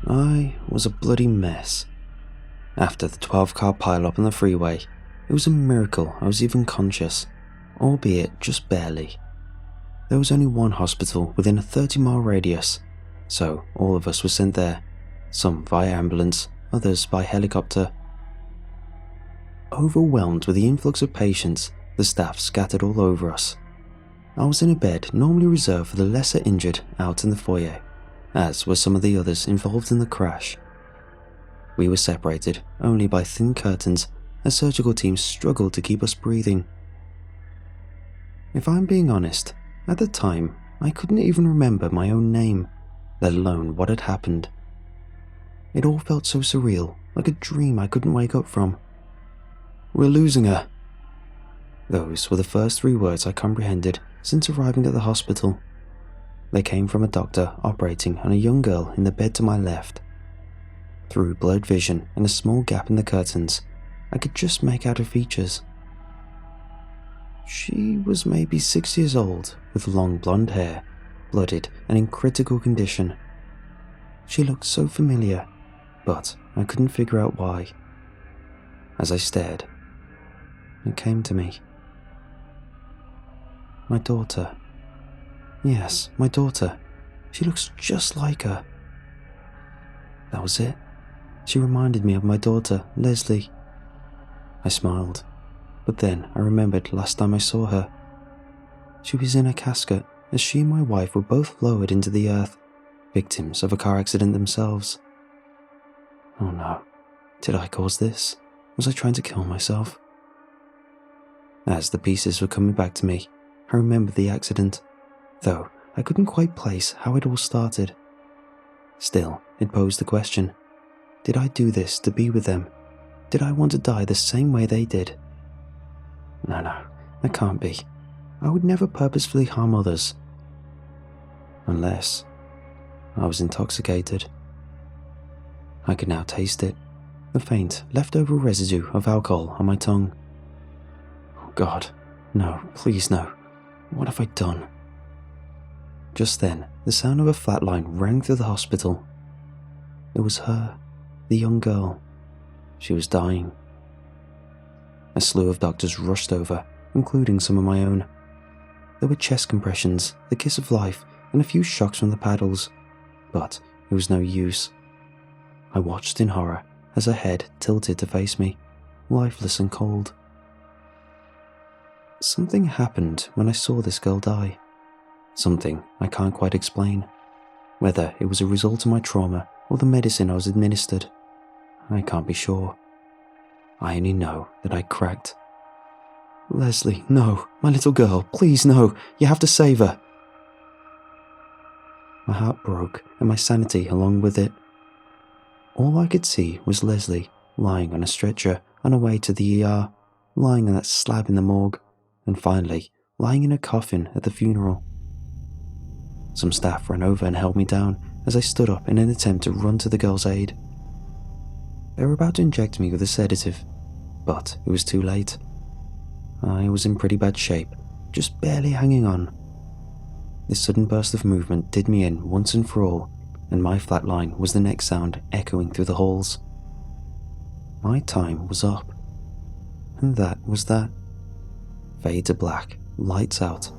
I was a bloody mess. After the 12-car pile-up on the freeway, it was a miracle I was even conscious, albeit just barely. There was only one hospital within a 30-mile radius, so all of us were sent there, some via ambulance, others by helicopter. Overwhelmed with the influx of patients, the staff scattered all over us. I was in a bed normally reserved for the lesser injured out in the foyer, as were some of the others involved in the crash. We were separated only by thin curtains as surgical teams struggled to keep us breathing. If I'm being honest, at the time I couldn't even remember my own name, let alone what had happened. It all felt so surreal, like a dream I couldn't wake up from. "We're losing her." Those were the first 3 words I comprehended since arriving at the hospital. They came from a doctor operating on a young girl in the bed to my left. Through blurred vision and a small gap in the curtains, I could just make out her features. She was maybe 6 years old, with long blonde hair, blooded and in critical condition. She looked so familiar, but I couldn't figure out why. As I stared, it came to me. My daughter. Yes, my daughter. She looks just like her. That was it. She reminded me of my daughter, Leslie. I smiled, but then I remembered last time I saw her. She was in a casket as she and my wife were both lowered into the earth, victims of a car accident themselves. Oh no, did I cause this? Was I trying to kill myself? As the pieces were coming back to me, I remembered the accident, though I couldn't quite place how it all started. Still, it posed the question, did I do this to be with them? Did I want to die the same way they did? No, that can't be. I would never purposefully harm others. Unless I was intoxicated. I could now taste it, the faint, leftover residue of alcohol on my tongue. Oh God, no, please no. What have I done? Just then, the sound of a flatline rang through the hospital. It was her, the young girl. She was dying. A slew of doctors rushed over, including some of my own. There were chest compressions, the kiss of life, and a few shocks from the paddles, but it was no use. I watched in horror as her head tilted to face me, lifeless and cold. Something happened when I saw this girl die. Something I can't quite explain. Whether it was a result of my trauma or the medicine I was administered, I can't be sure. I only know that I cracked. "Leslie, no, my little girl, please no, you have to save her." My heart broke and my sanity along with it. All I could see was Leslie lying on a stretcher on her way to the ER, lying on that slab in the morgue, and finally lying in a coffin at the funeral. Some staff ran over and held me down as I stood up in an attempt to run to the girl's aid. They were about to inject me with a sedative, but it was too late. I was in pretty bad shape, just barely hanging on. This sudden burst of movement did me in once and for all, and my flatline was the next sound echoing through the halls. My time was up. And that was that. Fade to black, lights out.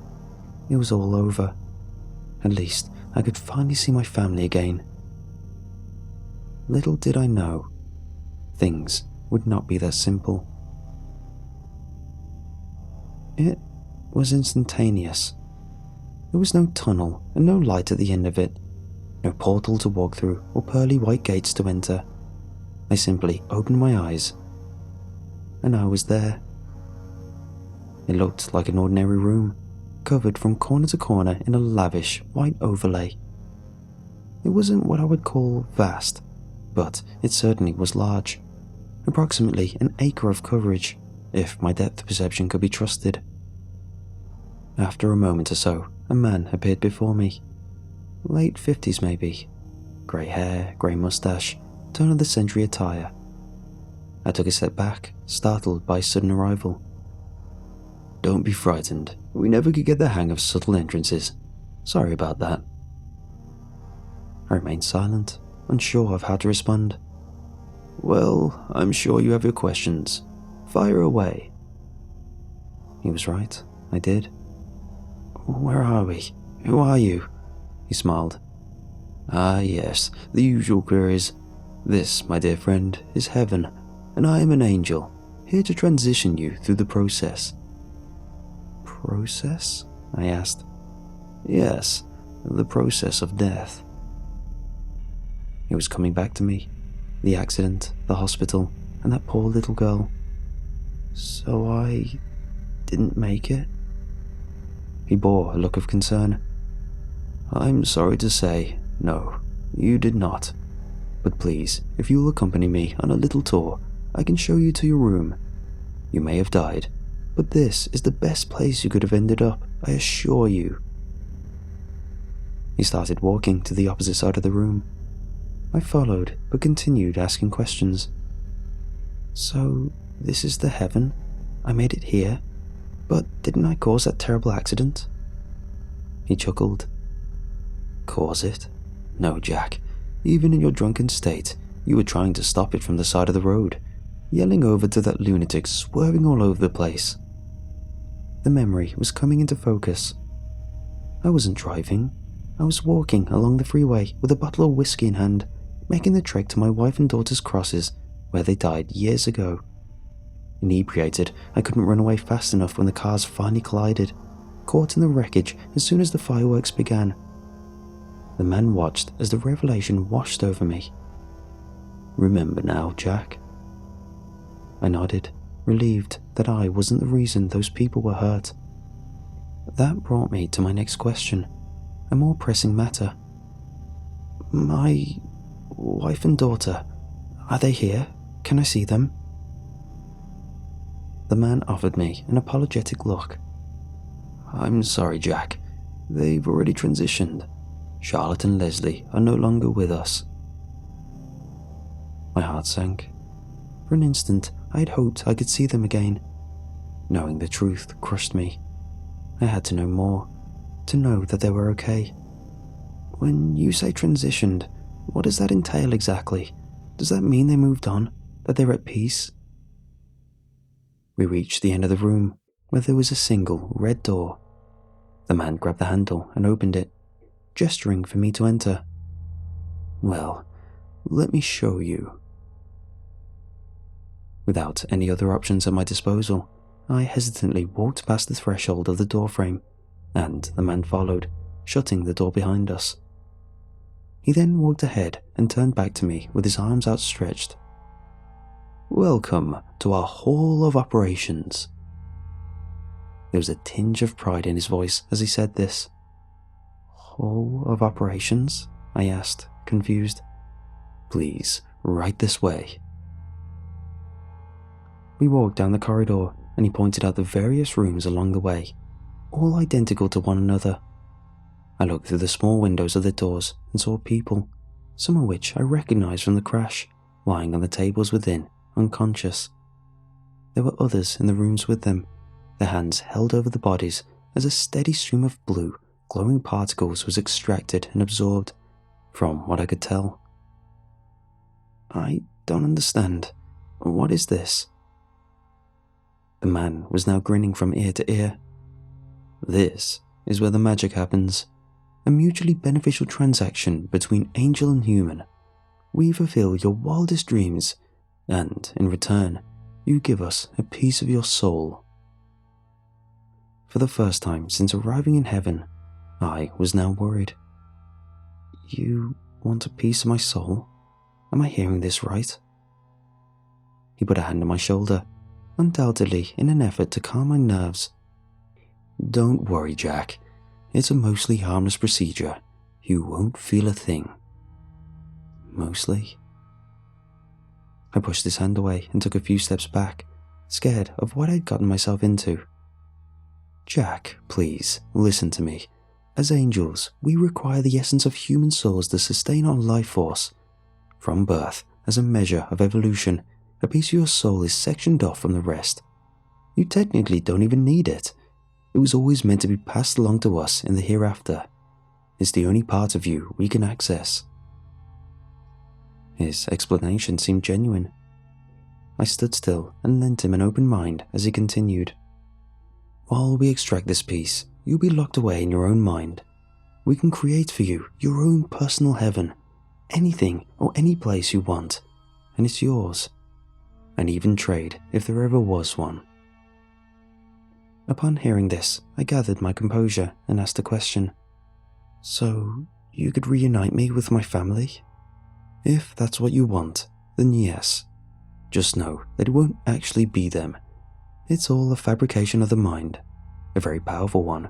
It was all over. At least I could finally see my family again. Little did I know, things would not be that simple. It was instantaneous. There was no tunnel and no light at the end of it, no portal to walk through or pearly white gates to enter. I simply opened my eyes, and I was there. It looked like an ordinary room, covered from corner to corner in a lavish white overlay. It wasn't what I would call vast, but it certainly was large. Approximately an acre of coverage, if my depth perception could be trusted. After a moment or so, a man appeared before me. Late 50s maybe. Grey hair, grey moustache, turn of the century attire. I took a step back, startled by his sudden arrival. "Don't be frightened. We never could get the hang of subtle entrances. Sorry about that." I remained silent, unsure of how to respond. Well, I'm sure you have your questions. Fire away. He was right. I did. Where are we? Who are you? He smiled. Ah, yes, the usual queries. This, my dear friend, is heaven, and I am an angel, here to transition you through the process. Process? I asked. Yes, the process of death. It was coming back to me. The accident, the hospital, and that poor little girl. So I didn't make it? He bore a look of concern. I'm sorry to say, no, you did not. But please, if you will accompany me on a little tour, I can show you to your room. You may have died, but this is the best place you could have ended up, I assure you. He started walking to the opposite side of the room. I followed, but continued asking questions. So, this is the heaven? I made it here? But didn't I cause that terrible accident? He chuckled. Cause it? No, Jack. Even in your drunken state, you were trying to stop it from the side of the road, yelling over to that lunatic swerving all over the place. The memory was coming into focus. I wasn't driving. I was walking along the freeway with a bottle of whiskey in hand, making the trek to my wife and daughter's crosses, where they died years ago. Inebriated, I couldn't run away fast enough when the cars finally collided, caught in the wreckage as soon as the fireworks began. The man watched as the revelation washed over me. Remember now, Jack? I nodded, relieved that I wasn't the reason those people were hurt. That brought me to my next question, a more pressing matter. My wife and daughter, are they here? Can I see them? The man offered me an apologetic look. I'm sorry, Jack. They've already transitioned. Charlotte and Leslie are no longer with us. My heart sank. For an instant, I had hoped I could see them again. Knowing the truth crushed me. I had to know more, to know that they were okay. When you say transitioned, what does that entail exactly? Does that mean they moved on? That they're at peace? We reached the end of the room, where there was a single red door. The man grabbed the handle and opened it, gesturing for me to enter. Well, let me show you. Without any other options at my disposal, I hesitantly walked past the threshold of the doorframe, and the man followed, shutting the door behind us. He then walked ahead and turned back to me with his arms outstretched. Welcome to our Hall of Operations. There was a tinge of pride in his voice as he said this. Hall of Operations? I asked, confused. Please, right this way. We walked down the corridor, and he pointed out the various rooms along the way, all identical to one another. I looked through the small windows of the doors and saw people, some of which I recognized from the crash, lying on the tables within, unconscious. There were others in the rooms with them, their hands held over the bodies as a steady stream of blue, glowing particles was extracted and absorbed, from what I could tell. I don't understand. What is this? The man was now grinning from ear to ear. This is where the magic happens. A mutually beneficial transaction between angel and human. We fulfill your wildest dreams, and in return, you give us a piece of your soul. For the first time since arriving in heaven, I was now worried. You want a piece of my soul? Am I hearing this right? He put a hand on my shoulder, undoubtedly in an effort to calm my nerves. Don't worry, Jack. It's a mostly harmless procedure. You won't feel a thing. Mostly? I pushed his hand away and took a few steps back, scared of what I'd gotten myself into. Jack, please, listen to me. As angels, we require the essence of human souls to sustain our life force. From birth, as a measure of evolution, a piece of your soul is sectioned off from the rest. You technically don't even need it. It was always meant to be passed along to us in the hereafter. It's the only part of you we can access. His explanation seemed genuine. I stood still and lent him an open mind as he continued. While we extract this piece, you'll be locked away in your own mind. We can create for you your own personal heaven, anything or any place you want, and it's yours. An even trade if there ever was one. Upon hearing this, I gathered my composure and asked a question. So, you could reunite me with my family? If that's what you want, then yes. Just know that it won't actually be them. It's all a fabrication of the mind. A very powerful one,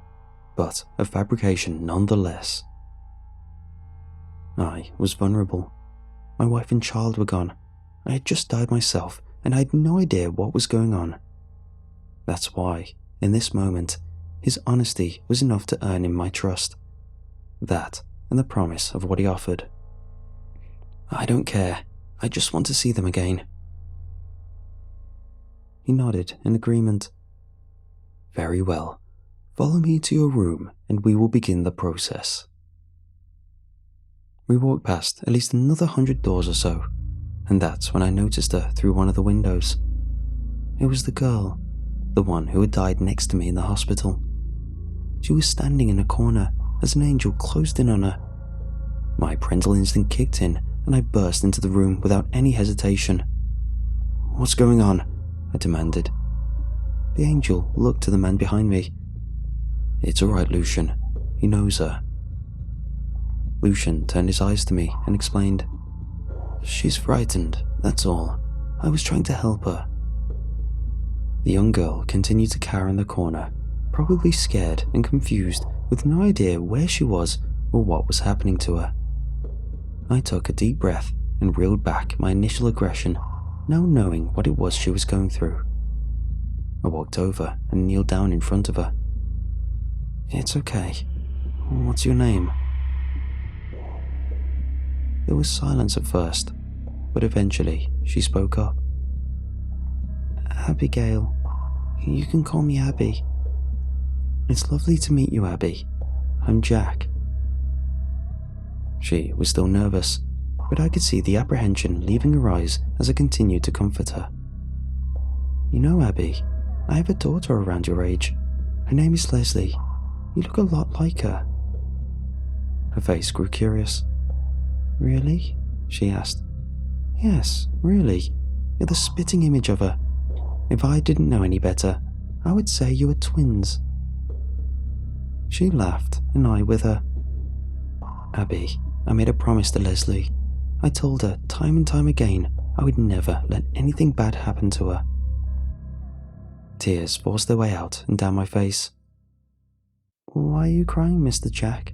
but a fabrication nonetheless. I was vulnerable. My wife and child were gone. I had just died myself, and I had no idea what was going on. That's why, in this moment, his honesty was enough to earn him my trust. That, and the promise of what he offered. I don't care. I just want to see them again. He nodded in agreement. Very well. Follow me to your room and we will begin the process. We walked past at least another 100 doors or so, and that's when I noticed her through one of the windows. It was the girl, the one who had died next to me in the hospital. She was standing in a corner as an angel closed in on her. My parental instinct kicked in and I burst into the room without any hesitation. What's going on? I demanded. The angel looked to the man behind me. It's alright, Lucian. He knows her. Lucian turned his eyes to me and explained. She's frightened, that's all. I was trying to help her. The young girl continued to cower in the corner, probably scared and confused with no idea where she was or what was happening to her. I took a deep breath and reeled back my initial aggression, now knowing what it was she was going through. I walked over and kneeled down in front of her. It's okay. What's your name? There was silence at first, but eventually she spoke up. Abigail. You can call me Abby. It's lovely to meet you, Abby. I'm Jack. She was still nervous, but I could see the apprehension leaving her eyes as I continued to comfort her. You know, Abby, I have a daughter around your age. Her name is Leslie. You look a lot like her. Her face grew curious. Really? She asked. Yes, really. You're the spitting image of her. If I didn't know any better, I would say you were twins. She laughed, and I with her. Abby, I made a promise to Leslie. I told her time and time again I would never let anything bad happen to her. Tears forced their way out and down my face. Why are you crying, Mr. Jack?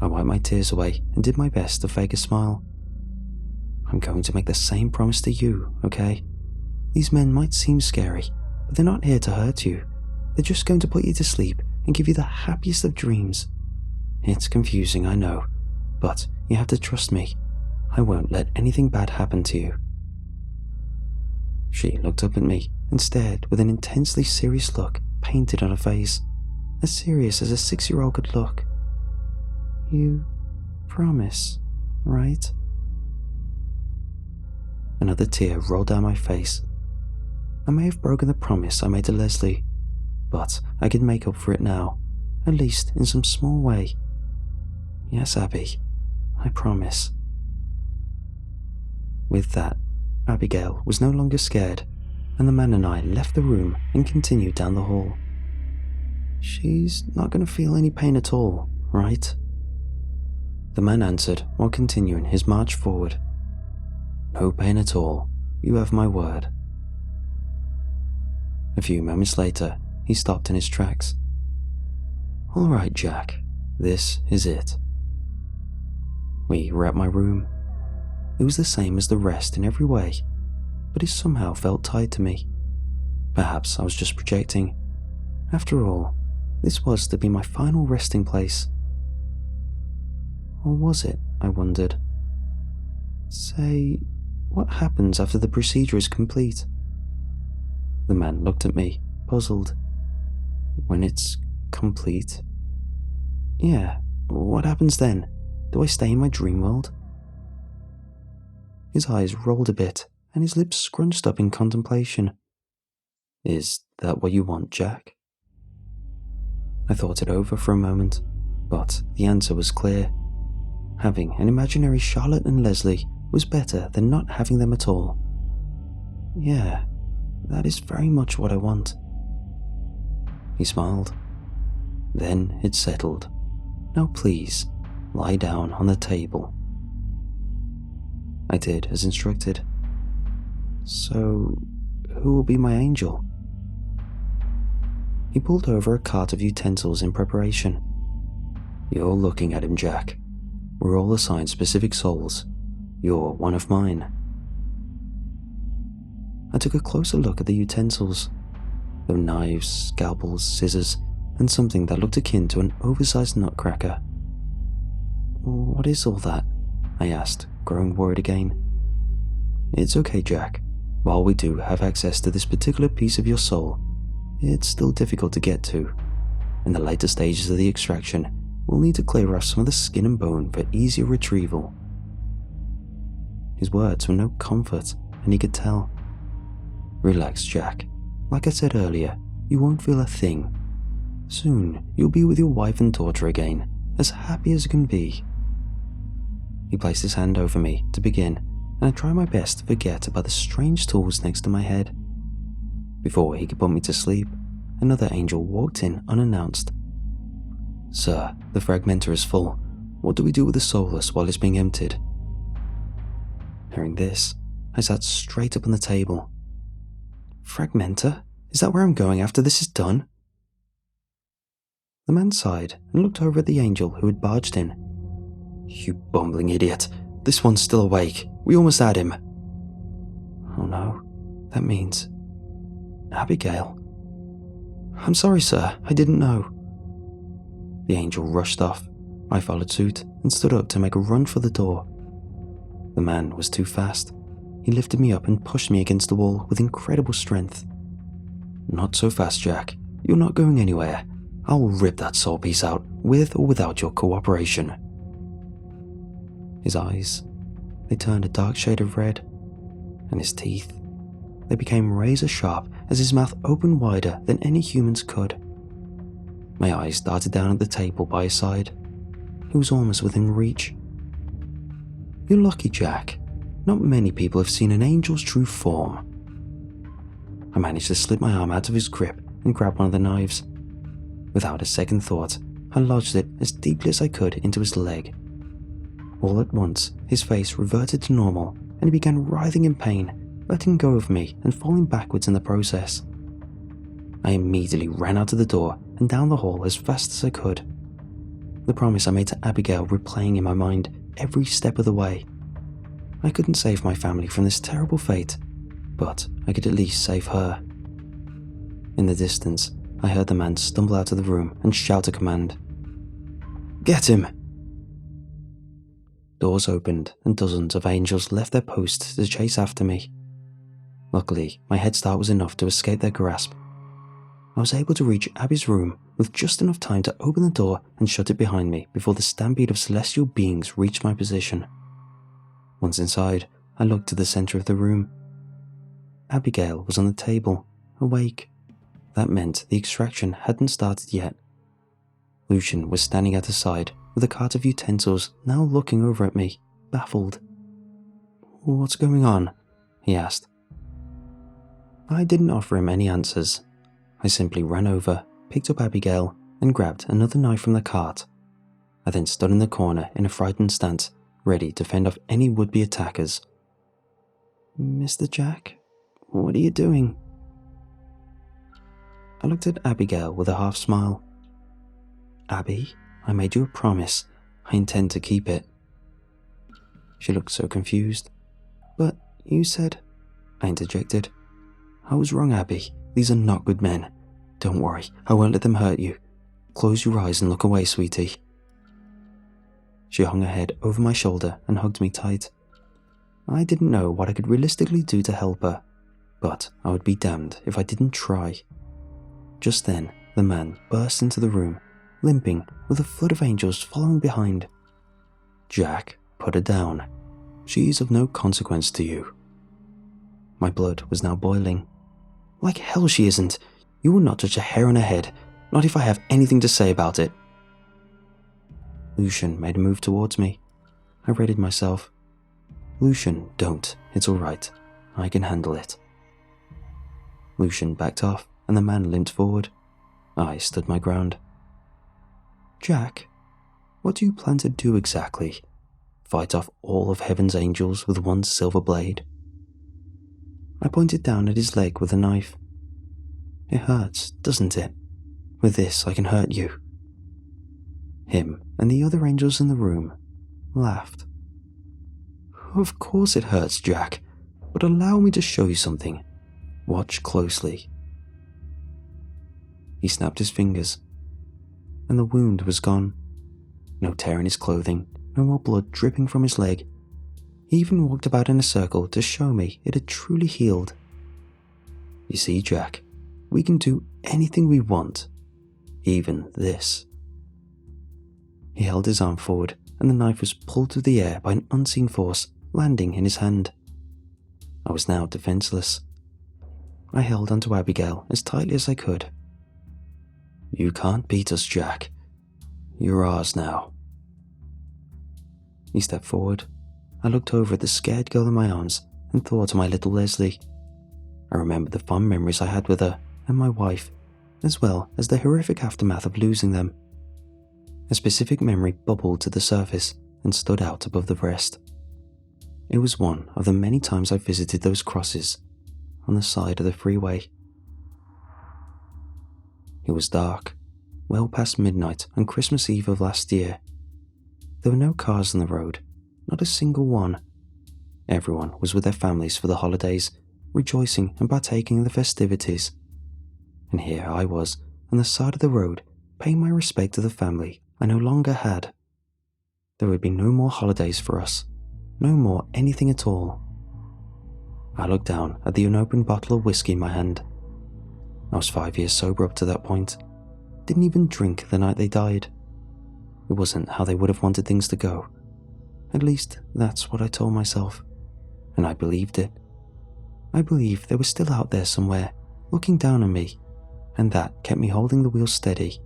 I wiped my tears away and did my best to fake a smile. I'm going to make the same promise to you, okay? These men might seem scary, but they're not here to hurt you. They're just going to put you to sleep and give you the happiest of dreams. It's confusing, I know, but you have to trust me. I won't let anything bad happen to you. She looked up at me and stared with an intensely serious look painted on her face, as serious as a 6-year-old could look. You promise, right? Another tear rolled down my face. I may have broken the promise I made to Leslie, but I can make up for it now, at least in some small way. Yes, Abby, I promise. With that, Abigail was no longer scared, and the man and I left the room and continued down the hall. She's not going to feel any pain at all, right? The man answered while continuing his march forward. No pain at all, you have my word. A few moments later, he stopped in his tracks. All right, Jack, this is it. We were at my room. It was the same as the rest in every way, but it somehow felt tied to me. Perhaps I was just projecting. After all, this was to be my final resting place. Or was it, I wondered? Say, what happens after the procedure is complete? The man looked at me, puzzled. When it's complete? Yeah, what happens then? Do I stay in my dream world? His eyes rolled a bit, and his lips scrunched up in contemplation. "Is that what you want, Jack?" I thought it over for a moment, but the answer was clear. Having an imaginary Charlotte and Leslie was better than not having them at all. "Yeah, that is very much what I want." He smiled. "Then it settled. Now please, lie down on the table." I did as instructed. "So, who will be my angel?" He pulled over a cart of utensils in preparation. "You're looking at him, Jack. We're all assigned specific souls. You're one of mine." I took a closer look at the utensils. There were knives, scalpels, scissors, and something that looked akin to an oversized nutcracker. "What is all that?" I asked, growing worried again. "It's okay, Jack. While we do have access to this particular piece of your soul, it's still difficult to get to. In the later stages of the extraction, we'll need to clear off some of the skin and bone for easier retrieval." His words were no comfort, and he could tell. "Relax, Jack. Like I said earlier, you won't feel a thing. Soon, you'll be with your wife and daughter again, as happy as can be." He placed his hand over me to begin, and I tried my best to forget about the strange tools next to my head. Before he could put me to sleep, another angel walked in unannounced. "Sir, the fragmenter is full. What do we do with the soulless while it's being emptied?" Hearing this, I sat straight up on the table. "Fragmenter? Is that where I'm going after this is done?" The man sighed and looked over at the angel who had barged in. "You bumbling idiot. This one's still awake. We almost had him." "Oh no, that means... Abigail." "I'm sorry, sir. I didn't know." The angel rushed off. I followed suit and stood up to make a run for the door. The man was too fast. He lifted me up and pushed me against the wall with incredible strength. "Not so fast, Jack. You're not going anywhere. I'll rip that soul piece out, with or without your cooperation." His eyes, they turned a dark shade of red, and his teeth, they became razor sharp as his mouth opened wider than any human's could. My eyes darted down at the table by his side. He was almost within reach. "You're lucky, Jack. Not many people have seen an angel's true form." I managed to slip my arm out of his grip and grab one of the knives. Without a second thought, I lodged it as deeply as I could into his leg. All at once, his face reverted to normal, and he began writhing in pain, letting go of me and falling backwards in the process. I immediately ran out of the door and down the hall as fast as I could. The promise I made to Abigail replaying in my mind every step of the way. I couldn't save my family from this terrible fate, but I could at least save her. In the distance, I heard the man stumble out of the room and shout a command. "Get him!" Doors opened and dozens of angels left their posts to chase after me. Luckily, my head start was enough to escape their grasp. I was able to reach Abby's room with just enough time to open the door and shut it behind me before the stampede of celestial beings reached my position. Once inside, I looked to the center of the room. Abigail was on the table, awake. That meant the extraction hadn't started yet. Lucian was standing at her side with a cart of utensils, now looking over at me, baffled. "What's going on?" he asked. I didn't offer him any answers. I simply ran over, picked up Abigail, and grabbed another knife from the cart. I then stood in the corner in a frightened stance, ready to fend off any would-be attackers. "Mr. Jack, what are you doing?" I looked at Abigail with a half smile. "Abby, I made you a promise. I intend to keep it." She looked so confused. "But you said..." I interjected. "I was wrong, Abby. These are not good men. Don't worry, I won't let them hurt you. Close your eyes and look away, sweetie." She hung her head over my shoulder and hugged me tight. I didn't know what I could realistically do to help her, but I would be damned if I didn't try. Just then, the man burst into the room, limping with a flood of angels following behind. "Jack, put her down." She is of no consequence to you." My blood was now boiling. "Like hell she isn't. You will not touch a hair on her head, not if I have anything to say about it." Lucian made a move towards me. I readied myself. "Lucian, don't. It's all right. I can handle it." Lucian backed off, and the man limped forward. I stood my ground. "Jack, what do you plan to do exactly? Fight off all of heaven's angels with one silver blade?" I pointed down at his leg with a knife. "It hurts, doesn't it? With this I can hurt you." Him and the other angels in the room laughed. "Of course it hurts, Jack, but allow me to show you something. Watch closely." He snapped his fingers, and the wound was gone. No tear in his clothing, no more blood dripping from his leg. He even walked about in a circle to show me it had truly healed. "You see, Jack, we can do anything we want, even this." He held his arm forward, and the knife was pulled through the air by an unseen force, landing in his hand. I was now defenseless. I held onto Abigail as tightly as I could. "You can't beat us, Jack. You're ours now." He stepped forward. I looked over at the scared girl in my arms and thought of my little Leslie. I remembered the fond memories I had with her and my wife, as well as the horrific aftermath of losing them. A specific memory bubbled to the surface and stood out above the rest. It was one of the many times I visited those crosses on the side of the freeway. It was dark, well past midnight on Christmas Eve of last year. There were no cars on the road, not a single one. Everyone was with their families for the holidays, rejoicing and partaking in the festivities. And here I was, on the side of the road, paying my respect to the family I no longer had. There would be no more holidays for us, no more anything at all. I looked down at the unopened bottle of whiskey in my hand. I was 5 years sober up to that point. Didn't even drink the night they died. It wasn't how they would have wanted things to go. At least, that's what I told myself. And I believed it. I believed they were still out there somewhere, looking down on me, and that kept me holding the wheel steady.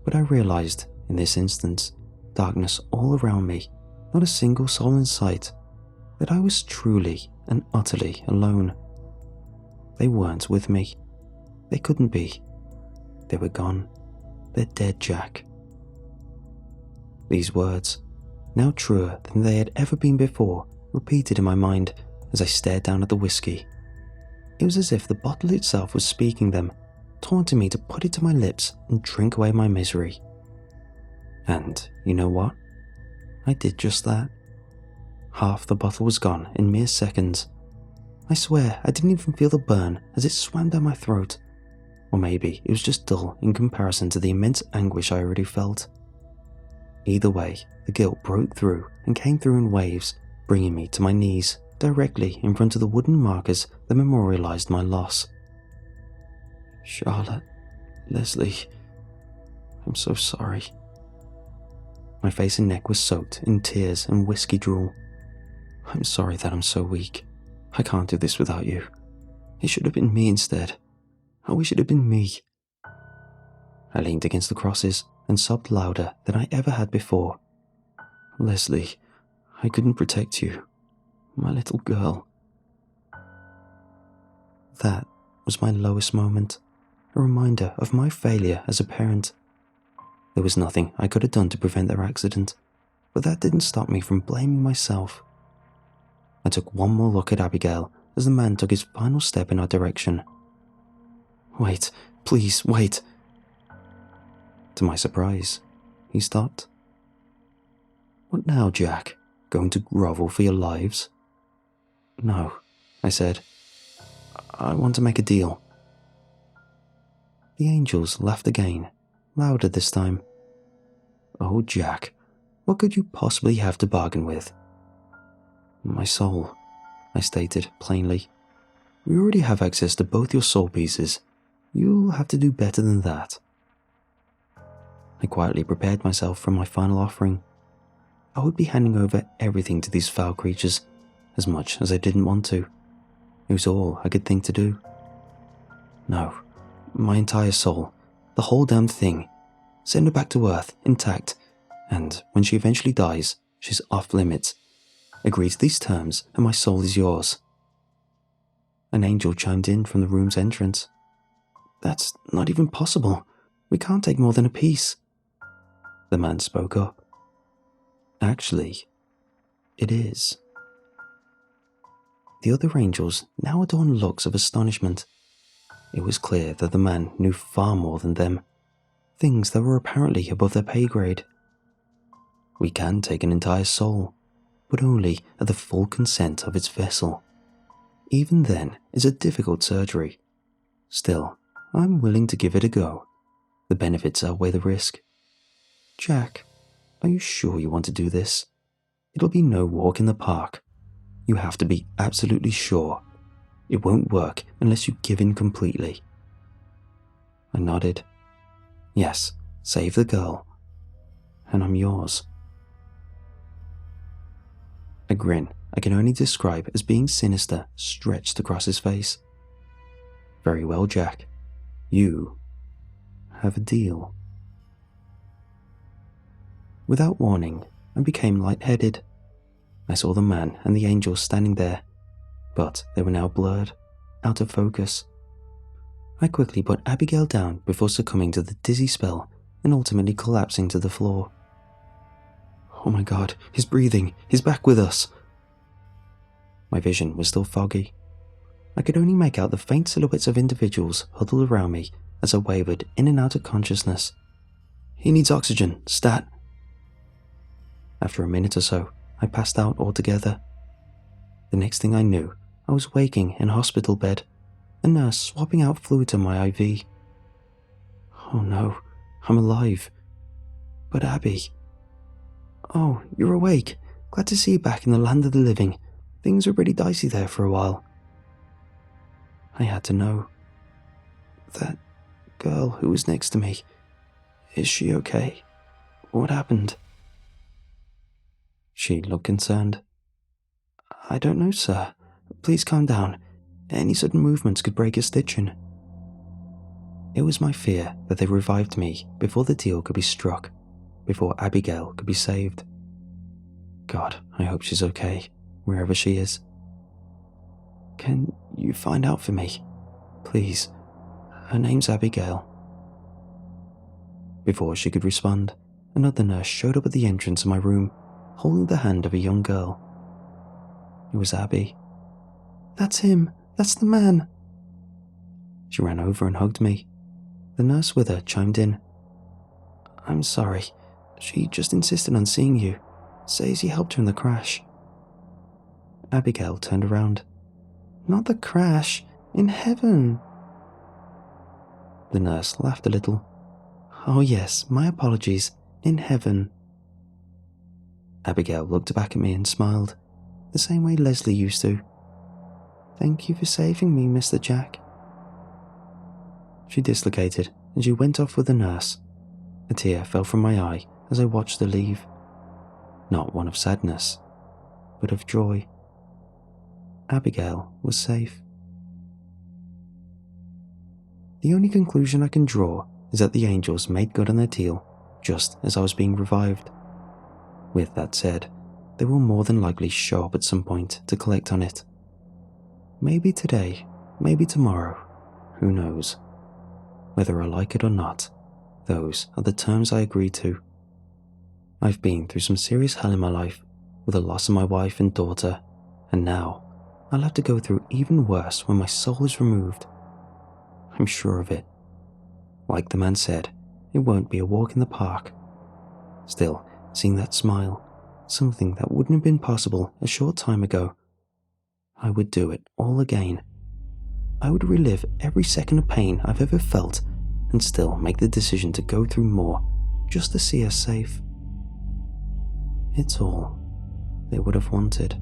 But I realized, in this instance, darkness all around me, not a single soul in sight, that I was truly and utterly alone. They weren't with me. They couldn't be. They were gone. They're dead, Jack. These words, now truer than they had ever been before, repeated in my mind as I stared down at the whiskey. It was as if the bottle itself was speaking them, taunting me to put it to my lips and drink away my misery. And you know what? I did just that. Half the bottle was gone in mere seconds. I swear I didn't even feel the burn as it swam down my throat. Or maybe it was just dull in comparison to the immense anguish I already felt. Either way, the guilt broke through and came through in waves, bringing me to my knees, directly in front of the wooden markers that memorialized my loss. "Charlotte, Leslie, I'm so sorry." My face and neck were soaked in tears and whiskey drool. "I'm sorry that I'm so weak. I can't do this without you. It should have been me instead. I wish it had been me." I leaned against the crosses and sobbed louder than I ever had before. "Leslie, I couldn't protect you. My little girl." That was my lowest moment, a reminder of my failure as a parent. There was nothing I could have done to prevent their accident, but that didn't stop me from blaming myself. I took one more look at Abigail as the man took his final step in our direction. "Wait, please, wait." To my surprise, he stopped. "What now, Jack? Going to grovel for your lives?" "No," I said. "I want to make a deal." The angels laughed again, louder this time. "Oh, Jack, what could you possibly have to bargain with?" "My soul," I stated plainly. "We already have access to both your soul pieces. You'll have to do better than that." I quietly prepared myself for my final offering. I would be handing over everything to these foul creatures, as much as I didn't want to. It was all I could think to do. No, my entire soul, the whole damn thing. Send her back to Earth, intact, and when she eventually dies, she's off limits. Agree to these terms, and my soul is yours. An angel chimed in from the room's entrance. That's not even possible. We can't take more than a piece. The man spoke up. Actually, it is. The other angels now adorned looks of astonishment. It was clear that the man knew far more than them, things that were apparently above their pay grade. We can take an entire soul, but only at the full consent of its vessel. Even then, it's a difficult surgery. Still, I'm willing to give it a go. The benefits outweigh the risk. Jack, are you sure you want to do this? It'll be no walk in the park. You have to be absolutely sure. It won't work unless you give in completely. I nodded. Yes, save the girl. And I'm yours. A grin I can only describe as being sinister stretched across his face. Very well, Jack. You have a deal. Without warning, I became lightheaded. I saw the man and the angel standing there, but they were now blurred, out of focus. I quickly put Abigail down before succumbing to the dizzy spell and ultimately collapsing to the floor. Oh my God, he's breathing. He's back with us. My vision was still foggy. I could only make out the faint silhouettes of individuals huddled around me as I wavered in and out of consciousness. He needs oxygen, stat. After a minute or so, I passed out altogether. The next thing I knew, I was waking in a hospital bed, a nurse swapping out fluid to my IV. Oh no, I'm alive. But Abby... Oh, you're awake. Glad to see you back in the land of the living. Things were pretty dicey there for a while. I had to know. That girl who was next to me, is she okay? What happened? She looked concerned. I don't know, sir. Please calm down. Any sudden movements could break a stitching. It was my fear that they revived me before the deal could be struck, before Abigail could be saved. God, I hope she's okay, wherever she is. Can you find out for me? Please. Her name's Abigail. Before she could respond, another nurse showed up at the entrance of my room, holding the hand of a young girl. It was Abby. That's him. That's the man. She ran over and hugged me. The nurse with her chimed in. I'm sorry. She just insisted on seeing you. Says you helped her in the crash. Abigail turned around. Not the crash. In heaven. The nurse laughed a little. Oh yes, my apologies. In heaven. Abigail looked back at me and smiled, the same way Leslie used to. Thank you for saving me, Mr. Jack. She dislocated and she went off with the nurse. A tear fell from my eye as I watched her leave. Not one of sadness, but of joy. Abigail was safe. The only conclusion I can draw is that the angels made good on their deal just as I was being revived. With that said, they will more than likely show up at some point to collect on it. Maybe today, maybe tomorrow, who knows. Whether I like it or not, those are the terms I agreed to. I've been through some serious hell in my life, with the loss of my wife and daughter, and now I'll have to go through even worse when my soul is removed. I'm sure of it. Like the man said, it won't be a walk in the park. Still, seeing that smile, something that wouldn't have been possible a short time ago, I would do it all again. I would relive every second of pain I've ever felt and still make the decision to go through more just to see her safe. It's all they would have wanted.